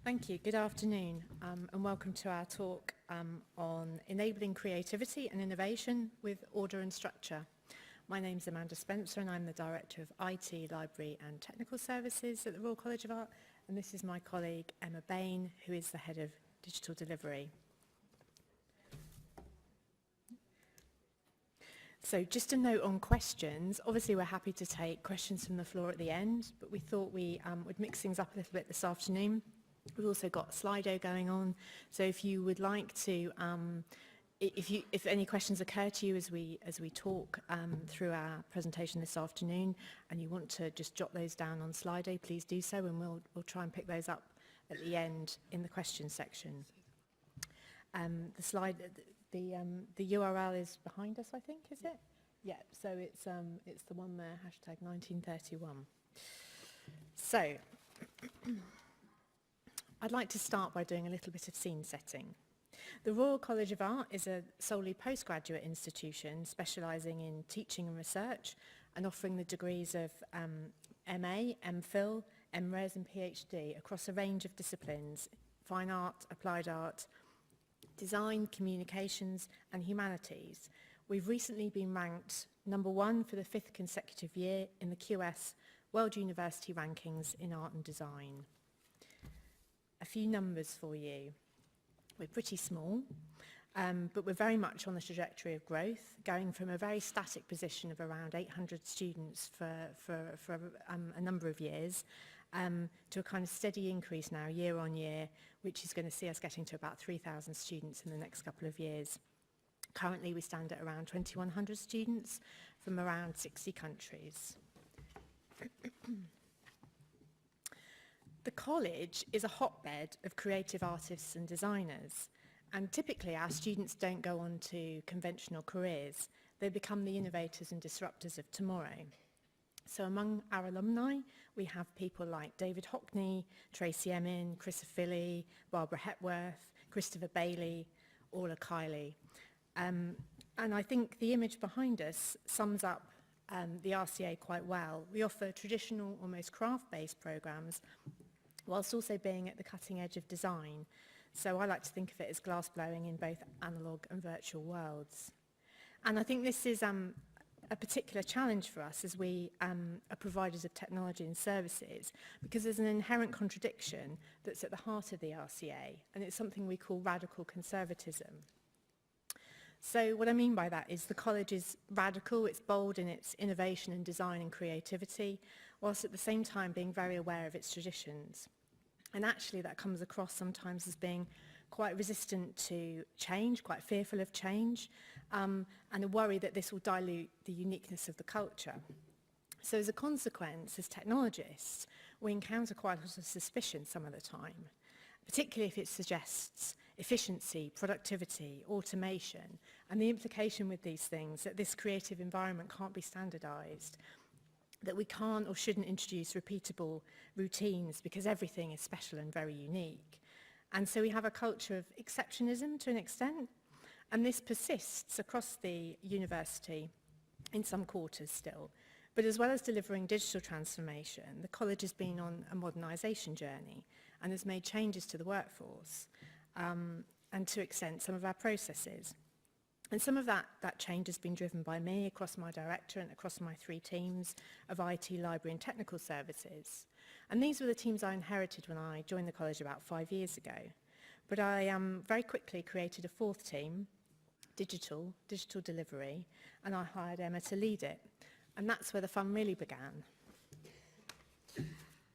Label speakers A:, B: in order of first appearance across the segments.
A: Thank you. Good afternoon, and welcome to our talk on enabling creativity and innovation with order and structure. My name is Amanda Spencer and I'm the Director of IT, Library and Technical Services at the Royal College of Art, and this is my colleague Emma Bain, who is the Head of Digital Delivery. So just a note on questions. Obviously we're happy to take questions from the floor at the end, but we thought we would mix things up a little bit this afternoon. We've also got Slido going on, so if you would like to, if any questions occur to you as we talk through our presentation this afternoon, and you want to just jot those down on Slido, please do so, and we'll try and pick those up at the end in the questions section. The URL is behind us, I think, is it? Yeah, so it's the one there, hashtag 1931. So, I'd like to start by doing a little bit of scene setting. The Royal College of Art is a solely postgraduate institution specialising in teaching and research and offering the degrees of MA, MPhil, MRes and PhD across a range of disciplines: fine art, applied art, design, communications and humanities. We've recently been ranked #1 for the 5th consecutive year in the QS World University Rankings in Art and Design. A few numbers for you. We're pretty small, but we're very much on the trajectory of growth, going from a very static position of around 800 students for a number of years to a kind of steady increase now year on year, which is going to see us getting to about 3,000 students in the next couple of years. Currently we stand at around 2,100 students from around 60 countries. The college is a hotbed of creative artists and designers, and typically our students don't go on to conventional careers. They become the innovators and disruptors of tomorrow. So among our alumni, we have people like David Hockney, Tracy Emin, Chris Philly, Barbara Hepworth, Christopher Bailey, Orla Kiley. And I think the image behind us sums up the RCA quite well. We offer traditional, almost craft-based programs, whilst also being at the cutting edge of design. So I like to think of it as glass blowing in both analogue and virtual worlds. And I think this is a particular challenge for us as we are providers of technology and services, because there's an inherent contradiction that's at the heart of the RCA, and it's something we call radical conservatism. So what I mean by that is the college is radical, it's bold in its innovation and design and creativity, whilst at the same time being very aware of its traditions. And actually that comes across sometimes as being quite resistant to change, quite fearful of change, and a worry that this will dilute the uniqueness of the culture. So as a consequence, as technologists, we encounter quite a lot of suspicion some of the time, particularly if it suggests efficiency, productivity, automation, and the implication with these things that this creative environment can't be standardized, that we can't or shouldn't introduce repeatable routines because everything is special and very unique. And so we have a culture of exceptionism to an extent, and this persists across the university in some quarters still. But as well as delivering digital transformation, the college has been on a modernisation journey and has made changes to the workforce and to extent some of our processes. And some of that change has been driven by me across my director and across my 3 teams of IT, Library and Technical Services. And these were the teams I inherited when I joined the college about 5 years ago. But I very quickly created a 4th team, digital delivery, and I hired Emma to lead it. And that's where the fun really began.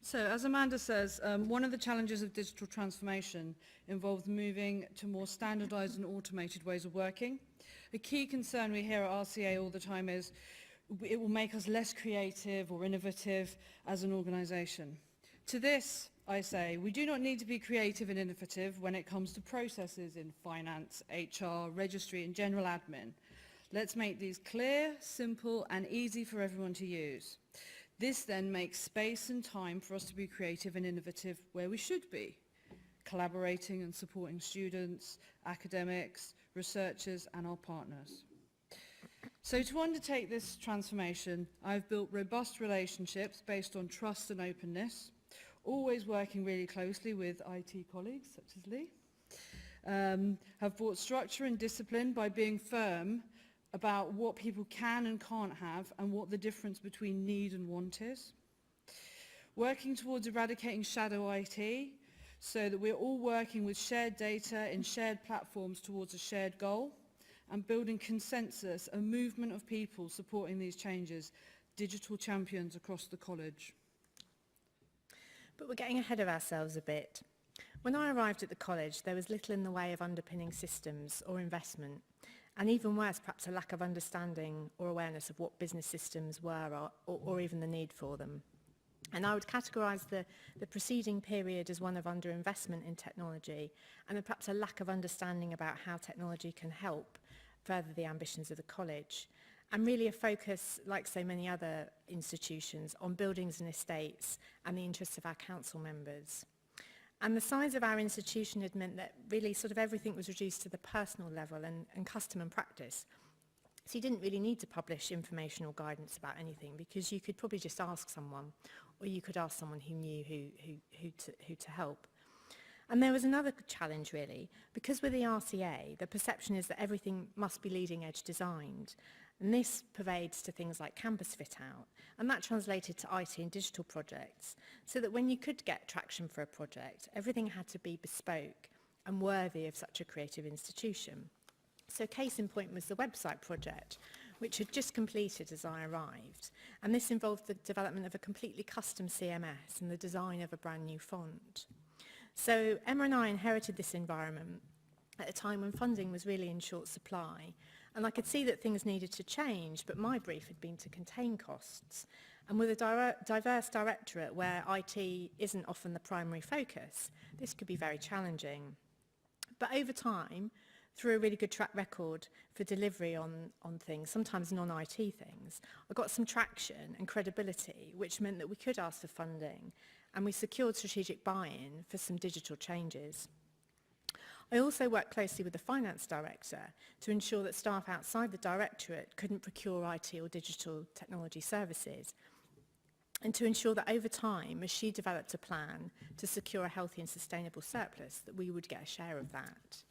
B: So, as Amanda says, one of the challenges of digital transformation involves moving to more standardised and automated ways of working. A key concern we hear at RCA all the time is it will make us less creative or innovative as an organisation. To this, I say, we do not need to be creative and innovative when it comes to processes in finance, HR, registry and general admin. Let's make these clear, simple and easy for everyone to use. This then makes space and time for us to be creative and innovative where we should be, collaborating and supporting students, academics, researchers and our partners. So to undertake this transformation, I've built robust relationships based on trust and openness, always working really closely with IT colleagues such as Lee, have brought structure and discipline by being firm about what people can and can't have and what the difference between need and want is. Working towards eradicating shadow IT so that we're all working with shared data in shared platforms towards a shared goal, and building consensus, a movement of people supporting these changes, digital champions across the college.
A: But we're getting ahead of ourselves a bit. When I arrived at the college, there was little in the way of underpinning systems or investment, and even worse, perhaps a lack of understanding or awareness of what business systems were or even the need for them. And I would categorise the preceding period as one of underinvestment in technology and perhaps a lack of understanding about how technology can help further the ambitions of the college, and really a focus, like so many other institutions, on buildings and estates and the interests of our council members. And the size of our institution had meant that really sort of everything was reduced to the personal level and custom and practice. So you didn't really need to publish information or guidance about anything, because you could probably just ask someone, or you could ask someone who knew who to help. And there was another challenge really, because with the RCA, the perception is that everything must be leading edge designed. And this pervades to things like campus fit out. And that translated to IT and digital projects, so that when you could get traction for a project, everything had to be bespoke and worthy of such a creative institution. So case in point was the website project, which had just completed as I arrived. And this involved the development of a completely custom CMS and the design of a brand new font. So Emma and I inherited this environment at a time when funding was really in short supply. And I could see that things needed to change, but my brief had been to contain costs. And with a diverse directorate where IT isn't often the primary focus, this could be very challenging. But over time, through a really good track record for delivery on things, sometimes non-IT things, I got some traction and credibility, which meant that we could ask for funding, and we secured strategic buy-in for some digital changes. I also worked closely with the finance director to ensure that staff outside the directorate couldn't procure IT or digital technology services, and to ensure that over time, as she developed a plan to secure a healthy and sustainable surplus, that we would get a share of that.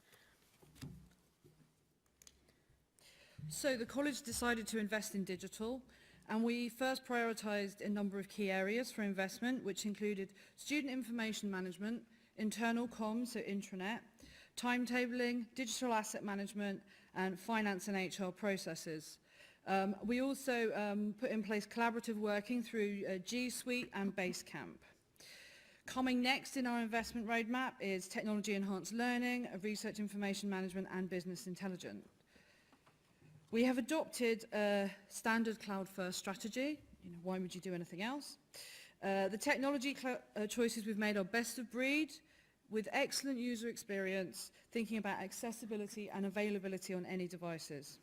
B: So the college decided to invest in digital, and we first prioritised a number of key areas for investment, which included student information management, internal comms, so intranet, timetabling, digital asset management, and finance and HR processes. We also put in place collaborative working through G Suite and Basecamp. Coming next in our investment roadmap is technology enhanced learning, research information management, and business intelligence. We have adopted a standard cloud-first strategy. Why would you do anything else? The technology choices we've made are best of breed, with excellent user experience, thinking about accessibility and availability on any devices.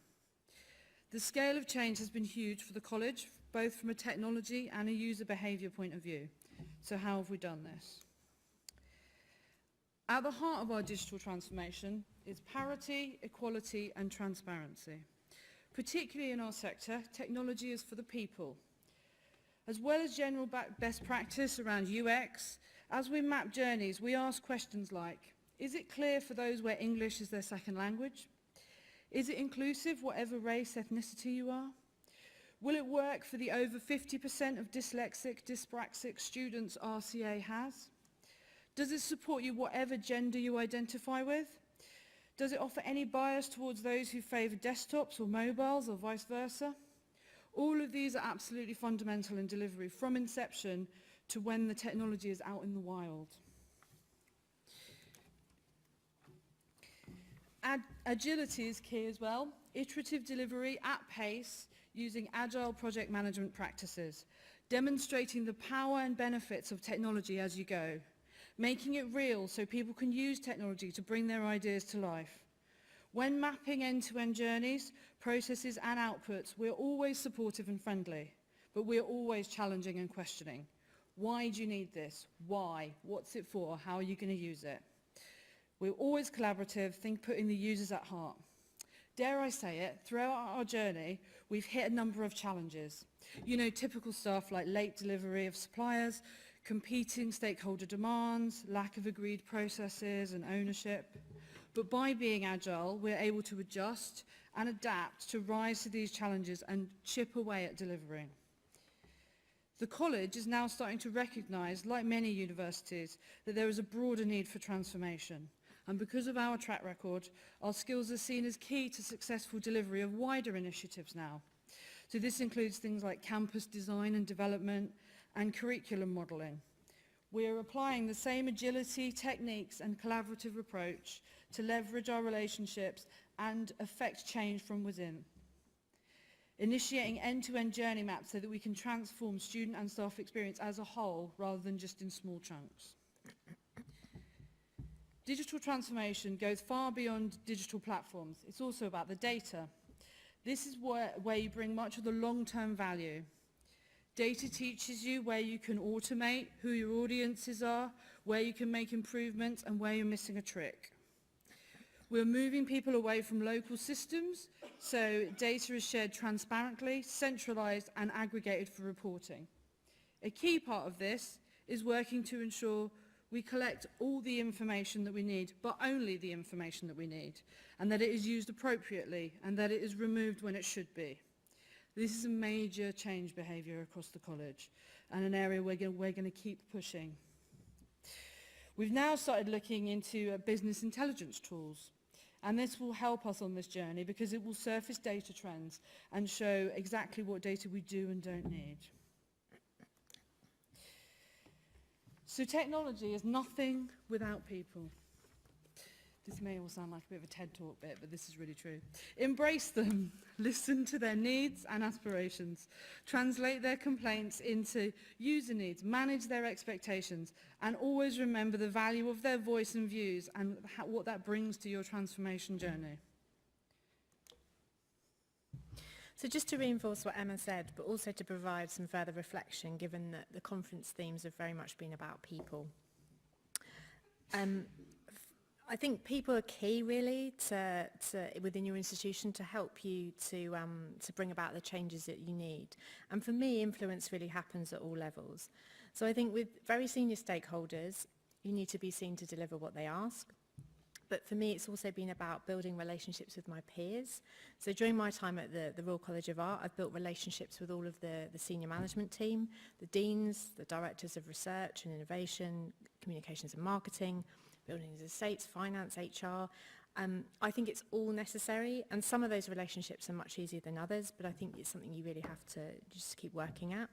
B: The scale of change has been huge for the college, both from a technology and a user behaviour point of view. So how have we done this? At the heart of our digital transformation is parity, equality, and transparency. Particularly in our sector, technology is for the people. As well as general best practice around UX, as we map journeys, we ask questions like, is it clear for those where English is their second language? Is it inclusive, whatever race, ethnicity you are? Will it work for the over 50% of dyslexic, dyspraxic students RCA has? Does it support you whatever gender you identify with? Does it offer any bias towards those who favour desktops or mobiles or vice versa? All of these are absolutely fundamental in delivery from inception to when the technology is out in the wild. Agility is key as well. Iterative delivery at pace using agile project management practices, demonstrating the power and benefits of technology as you go, making it real so people can use technology to bring their ideas to life. When mapping end-to-end journeys, processes and outputs, we're always supportive and friendly, but we're always challenging and questioning. Why do you need this? Why? What's it for? How are you going to use it? We're always collaborative, putting the users at heart. Dare I say it, throughout our journey, we've hit a number of challenges. Typical stuff like late delivery of suppliers, competing stakeholder demands, lack of agreed processes and ownership. But by being agile, we're able to adjust and adapt to rise to these challenges and chip away at delivering. The college is now starting to recognise, like many universities, that there is a broader need for transformation. And because of our track record, our skills are seen as key to successful delivery of wider initiatives now. So this includes things like campus design and development and curriculum modelling. We are applying the same agility, techniques and collaborative approach to leverage our relationships and affect change from within. Initiating end-to-end journey maps so that we can transform student and staff experience as a whole rather than just in small chunks. Digital transformation goes far beyond digital platforms. It's also about the data. This is where you bring much of the long-term value. Data teaches you where you can automate, who your audiences are, where you can make improvements, and where you're missing a trick. We're moving people away from local systems, so data is shared transparently, centralised, and aggregated for reporting. A key part of this is working to ensure we collect all the information that we need, but only the information that we need, and that it is used appropriately, and that it is removed when it should be. This is a major change behaviour across the college, and an area we're going to keep pushing. We've now started looking into business intelligence tools, and this will help us on this journey because it will surface data trends and show exactly what data we do and don't need. So technology is nothing without people. This may all sound like a bit of a TED Talk bit, but this is really true. Embrace them, listen to their needs and aspirations, translate their complaints into user needs, manage their expectations, and always remember the value of their voice and views and what that brings to your transformation journey.
A: So just to reinforce what Emma said, but also to provide some further reflection, given that the conference themes have very much been about people. I think people are key, really, to within your institution to help you to bring about the changes that you need. And for me, influence really happens at all levels. So I think with very senior stakeholders, you need to be seen to deliver what they ask. But for me, it's also been about building relationships with my peers. So during my time at the Royal College of Art, I've built relationships with all of the senior management team, the deans, the directors of research and innovation, communications and marketing, buildings and estates, finance, HR. I think it's all necessary, and some of those relationships are much easier than others, but I think it's something you really have to just keep working at.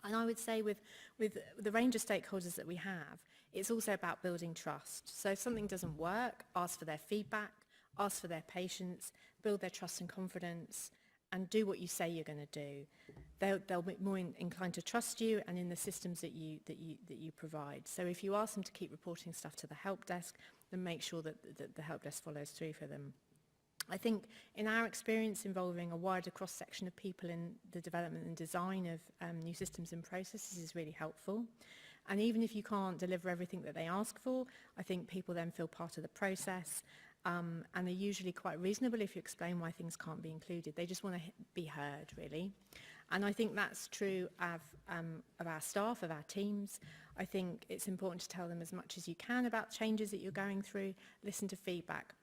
A: And I would say with the range of stakeholders that we have, it's also about building trust. So if something doesn't work, ask for their feedback, ask for their patience, build their trust and confidence, and do what you say you're going to do. They'll be more inclined to trust you and in the systems that you provide. So if you ask them to keep reporting stuff to the help desk, then make sure that the help desk follows through for them. I think in our experience involving a wider cross-section of people in the development and design of new systems and processes is really helpful. And even if you can't deliver everything that they ask for, I think people then feel part of the process, and they're usually quite reasonable if you explain why things can't be included. They just want to be heard, really. And I think that's true of our staff, of our teams. I think it's important to tell them as much as you can about changes that you're going through, listen to feedback.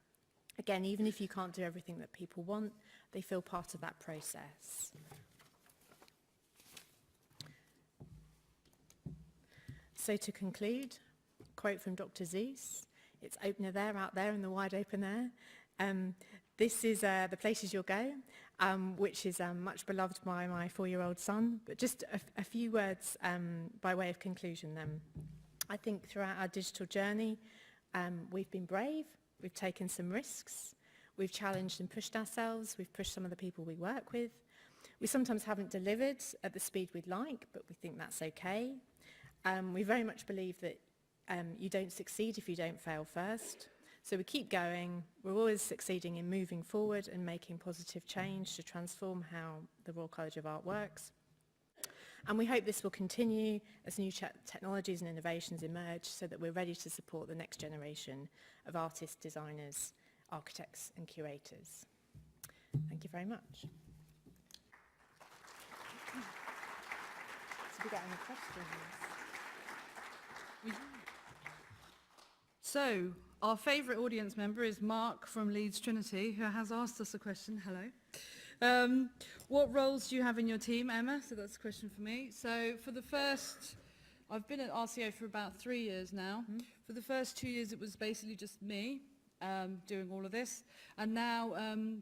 A: Again, even if you can't do everything that people want, they feel part of that process. So to conclude, quote from Dr. Seuss, it's opener there, out there in the wide open air. This is The Places You'll Go, which is much beloved by my 4-year-old son. But just a few words by way of conclusion then. I think throughout our digital journey, we've been brave, we've taken some risks, we've challenged and pushed ourselves, we've pushed some of the people we work with. We sometimes haven't delivered at the speed we'd like, but we think that's okay. We very much believe that you don't succeed if you don't fail first. So we keep going. We're always succeeding in moving forward and making positive change to transform how the Royal College of Art works. And we hope this will continue as new technologies and innovations emerge so that we're ready to support the next generation of artists, designers, architects and curators. Thank you very much. So we got any questions?
B: So, our favourite audience member is Mark from Leeds Trinity, who has asked us a question. Hello. What roles do you have in your team, Emma? So that's a question for me. So for the first, I've been at RCA for about 3 years now. For the first 2 years, it was basically just me doing all of this. And now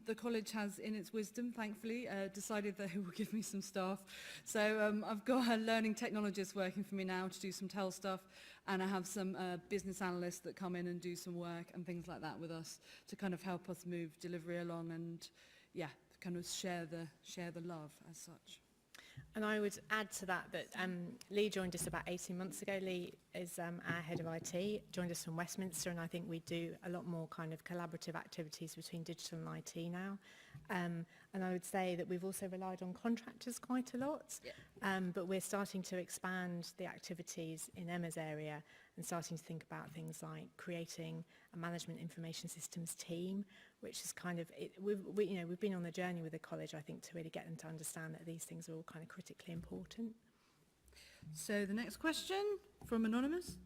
B: the college has, in its wisdom, thankfully, decided that it will give me some staff. So I've got a learning technologist working for me now to do some TEL stuff. And I have some business analysts that come in and do some work and things like that with us to kind of help us move delivery along and, yeah, kind of share the love as such.
A: And I would add to that Lee joined us about 18 months ago. Lee is our head of IT, joined us from Westminster, and I think we do a lot more kind of collaborative activities between digital and IT now. And I would say that we've also relied on contractors quite a lot, but we're starting to expand the activities in Emma's area and starting to think about things like creating a management information systems team, which is kind of, we've been on the journey with the college, I think, to really get them to understand that these things are all kind of critically important.
B: So the next question from Anonymous.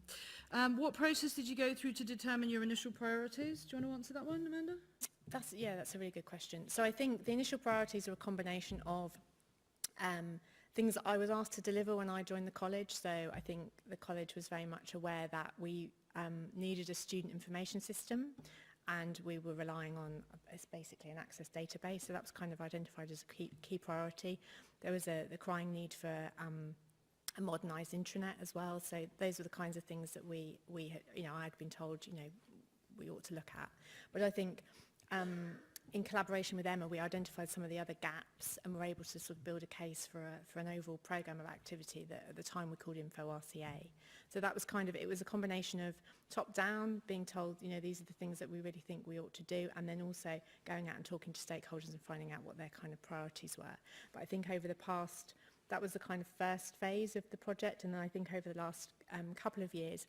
B: What process did you go through to determine your initial priorities? Do you want to answer that one, Amanda?
A: That's a really good question. So I think the initial priorities are a combination of things that I was asked to deliver when I joined the college. So I think the college was very much aware that we needed a student information system, and we were relying on, it's basically an access database. So that was kind of identified as a key priority. There was the crying need for a modernised intranet as well. So those were the kinds of things that we I had been told, we ought to look at. But I think in collaboration with Emma, we identified some of the other gaps and were able to sort of build a case for an overall programme of activity that at the time we called Info RCA. So that was kind of, it was a combination of top down, being told, these are the things that we really think we ought to do, and then also going out and talking to stakeholders and finding out what their kind of priorities were. But I think over the past, that was the kind of first phase of the project, and then I think over the last couple of years,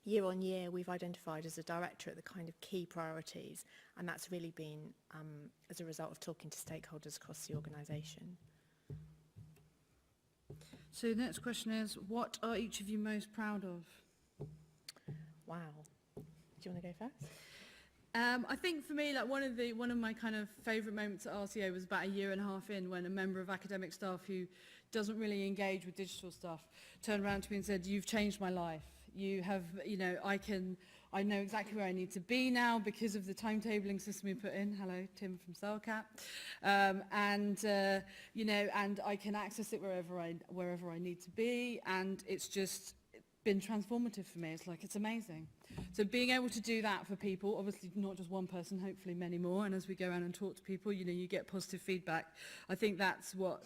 A: year on year, we've identified as a directorate the kind of key priorities, and that's really been as a result of talking to stakeholders across the organisation.
B: So the next question is, what are each of you most proud of?
A: Wow. Do you want to go first?
B: I think for me, like one of my kind of favourite moments at RCA was about 1.5 years in, when a member of academic staff who doesn't really engage with digital stuff turned around to me and said, "You've changed my life. You have, I know exactly where I need to be now because of the timetabling system we put in." Hello, Tim from Cellcat. And I can access it wherever I need to be, and it's just been transformative for me. It's amazing. So being able to do that for people, obviously not just one person, hopefully many more, and as we go around and talk to people, you get positive feedback. I think that's what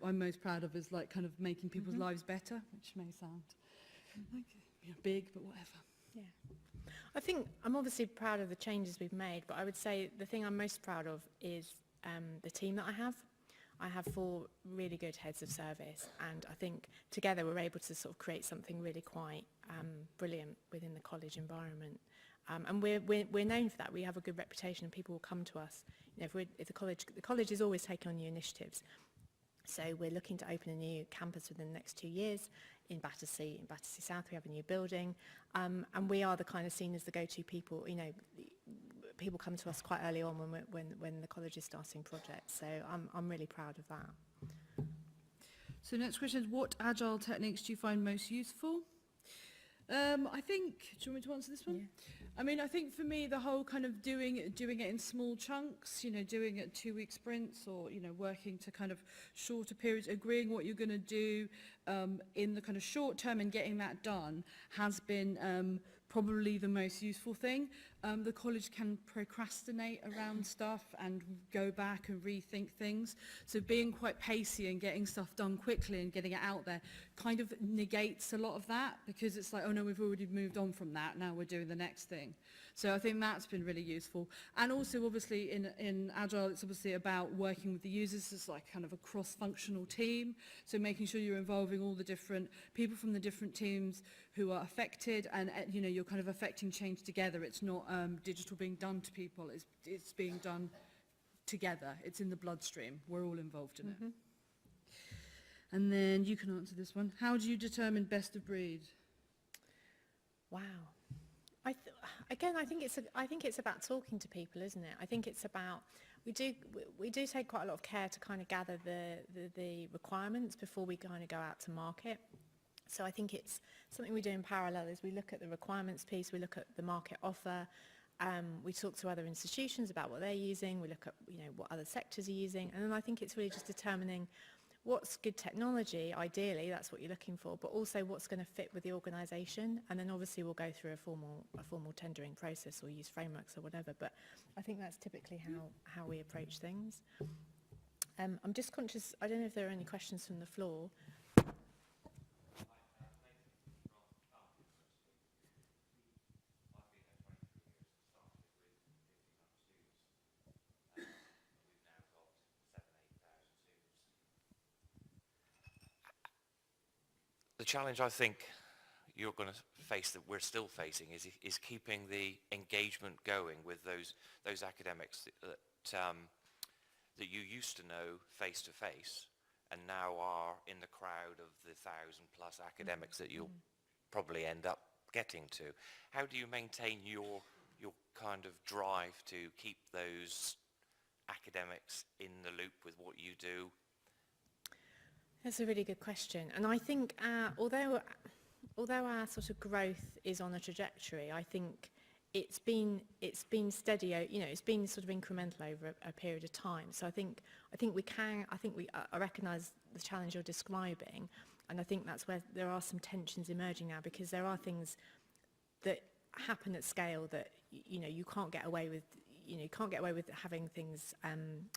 B: I'm most proud of, is kind of making people's lives better, which may sound big, but whatever.
A: Yeah. I think I'm obviously proud of the changes we've made, but I would say the thing I'm most proud of is the team that I have. I have 4 really good heads of service, and I think together we're able to sort of create something really quite brilliant within the college environment. And we're known for that. We have a good reputation, and people will come to us. If the college is always taking on new initiatives. So we're looking to open a new campus within the next 2 years in Battersea South. We have a new building, and we are the kind of seen as the go-to people. People come to us quite early on when the college is starting projects. So I'm really proud of that.
B: So next question is, what agile techniques do you find most useful? I think, do you want me to answer this one?
A: Yeah.
B: I mean, I think for me, the whole kind of doing it in small chunks, doing it 2-week sprints, or, working to kind of shorter periods, agreeing what you're going to do in the kind of short term and getting that done has been probably the most useful thing. The college can procrastinate around stuff and go back and rethink things. So being quite pacey and getting stuff done quickly and getting it out there kind of negates a lot of that, because it's like, oh no, we've already moved on from that, now we're doing the next thing. So I think that's been really useful. And also obviously in Agile, it's obviously about working with the users. It's like kind of a cross-functional team. So making sure you're involving all the different people from the different teams who are affected, and you're kind of affecting change together. It's not digital being done to people, it's being done together. It's in the bloodstream. We're all involved in it. And then you can answer this one. How do you determine best of breed?
A: Wow. Again, I think it's about talking to people, isn't it? I think it's about, we do take quite a lot of care to kind of gather the requirements before we kind of go out to market. So I think it's something we do in parallel is we look at the requirements piece, we look at the market offer, we talk to other institutions about what they're using, we look at, you know, what other sectors are using, and then I think it's really just determining what's good technology, ideally, that's what you're looking for, but also what's going to fit with the organisation, and then obviously we'll go through a formal tendering process or use frameworks or whatever, but I think that's typically how we approach things. I'm just conscious, I don't know if there are any questions from the floor.
C: The challenge I think you're going to face, that we're still facing, is keeping the engagement going with those academics that you used to know face to face, and now are in the crowd of the 1,000+ academics that you'll probably end up getting to. How do you maintain your kind of drive to keep those academics in the loop with what you do?
A: That's a really good question, and I think although our sort of growth is on a trajectory, I think it's been steady. You know, it's been sort of incremental over a period of time. So I think I recognise the challenge you're describing, and I think that's where there are some tensions emerging now, because there are things that happen at scale that you know you can't get away with. You know, you can't get away with having things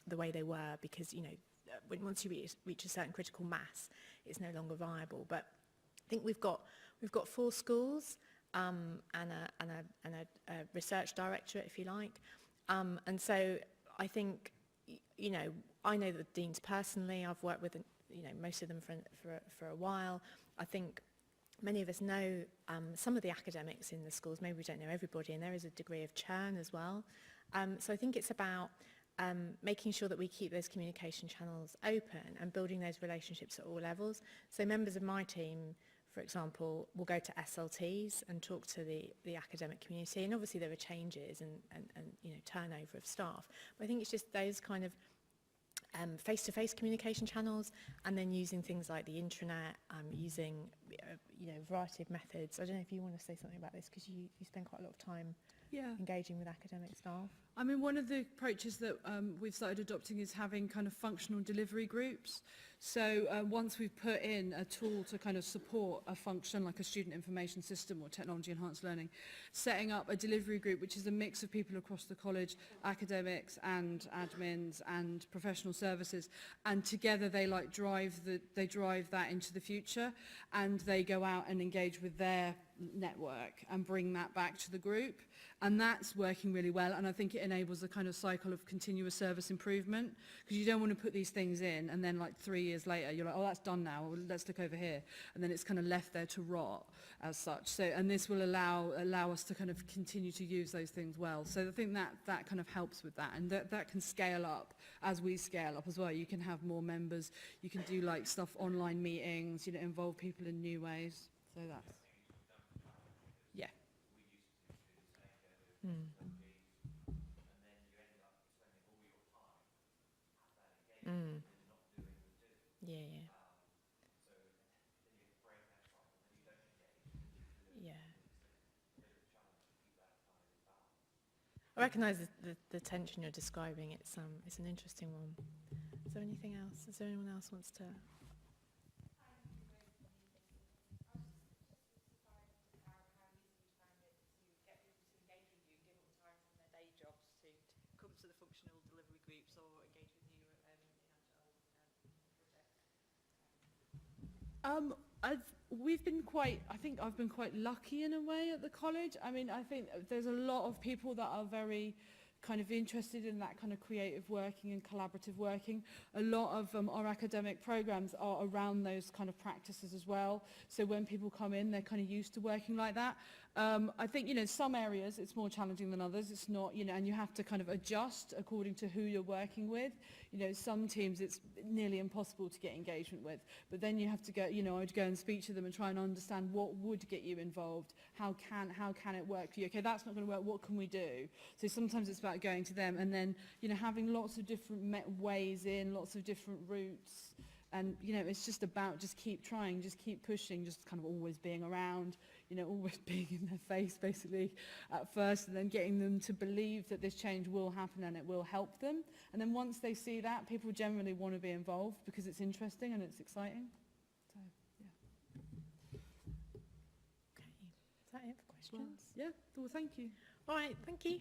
A: the way they were, because you know. Once you reach a certain critical mass, it's no longer viable. But I think we've got 4 schools and a research directorate, if you like. And so I think, you know, I know the deans personally. I've worked with, you know, most of them for a while. I think many of us know some of the academics in the schools. Maybe we don't know everybody, and there is a degree of churn as well. So I think it's about making sure that we keep those communication channels open and building those relationships at all levels. So members of my team, for example, will go to SLTs and talk to the academic community, and obviously there are changes and you know, turnover of staff. But I think it's just those kind of face-to-face communication channels, and then using things like the intranet, using you know, a variety of methods. I don't know if you want to say something about this, because you spend quite a lot of time engaging with academic staff.
B: I mean, one of the approaches that we've started adopting is having kind of functional delivery groups. So once we've put in a tool to kind of support a function like a student information system or technology enhanced learning, setting up a delivery group which is a mix of people across the college, academics and admins and professional services, and together they like drive that into the future, and they go out and engage with their network and bring that back to the group, and that's working really well. And I think it enables a kind of cycle of continuous service improvement, because you don't want to put these things in and then like 3 years later you're like, oh, that's done now, well, let's look over here, and then it's kind of left there to rot as such. So, and this will allow us to kind of continue to use those things well. So I think that kind of helps with that, and that can scale up as we scale up as well. You can have more members, you can do like stuff, online meetings, you know, involve people in new ways. So that's
A: Yeah. Yeah. I recognise the tension you're describing. It's an interesting one. Is there anything else? Is there anyone else wants to?
D: Come to the functional delivery groups or engage with you in Agile projects?
B: I think I've been quite lucky in a way at the college. I mean, I think there's a lot of people that are very kind of interested in that kind of creative working and collaborative working. A lot of our academic programs are around those kind of practices as well. So when people come in, they're kind of used to working like that. I think, some areas it's more challenging than others. It's not, and you have to kind of adjust according to who you're working with. Some teams it's nearly impossible to get engagement with, but then you have to go, I'd go and speak to them and try and understand what would get you involved. How can it work for you? Okay, that's not going to work. What can we do? So sometimes it's about going to them and then, having lots of different ways in, lots of different routes. And, it's just about just keep trying, just keep pushing, just kind of always being around, always being in their face basically at first, and then getting them to believe that this change will happen and it will help them. And then once they see that, people generally want to be involved because it's interesting and it's exciting. So, yeah.
A: Okay, is that it for questions?
B: Yeah, well, thank you.
A: All right, thank you.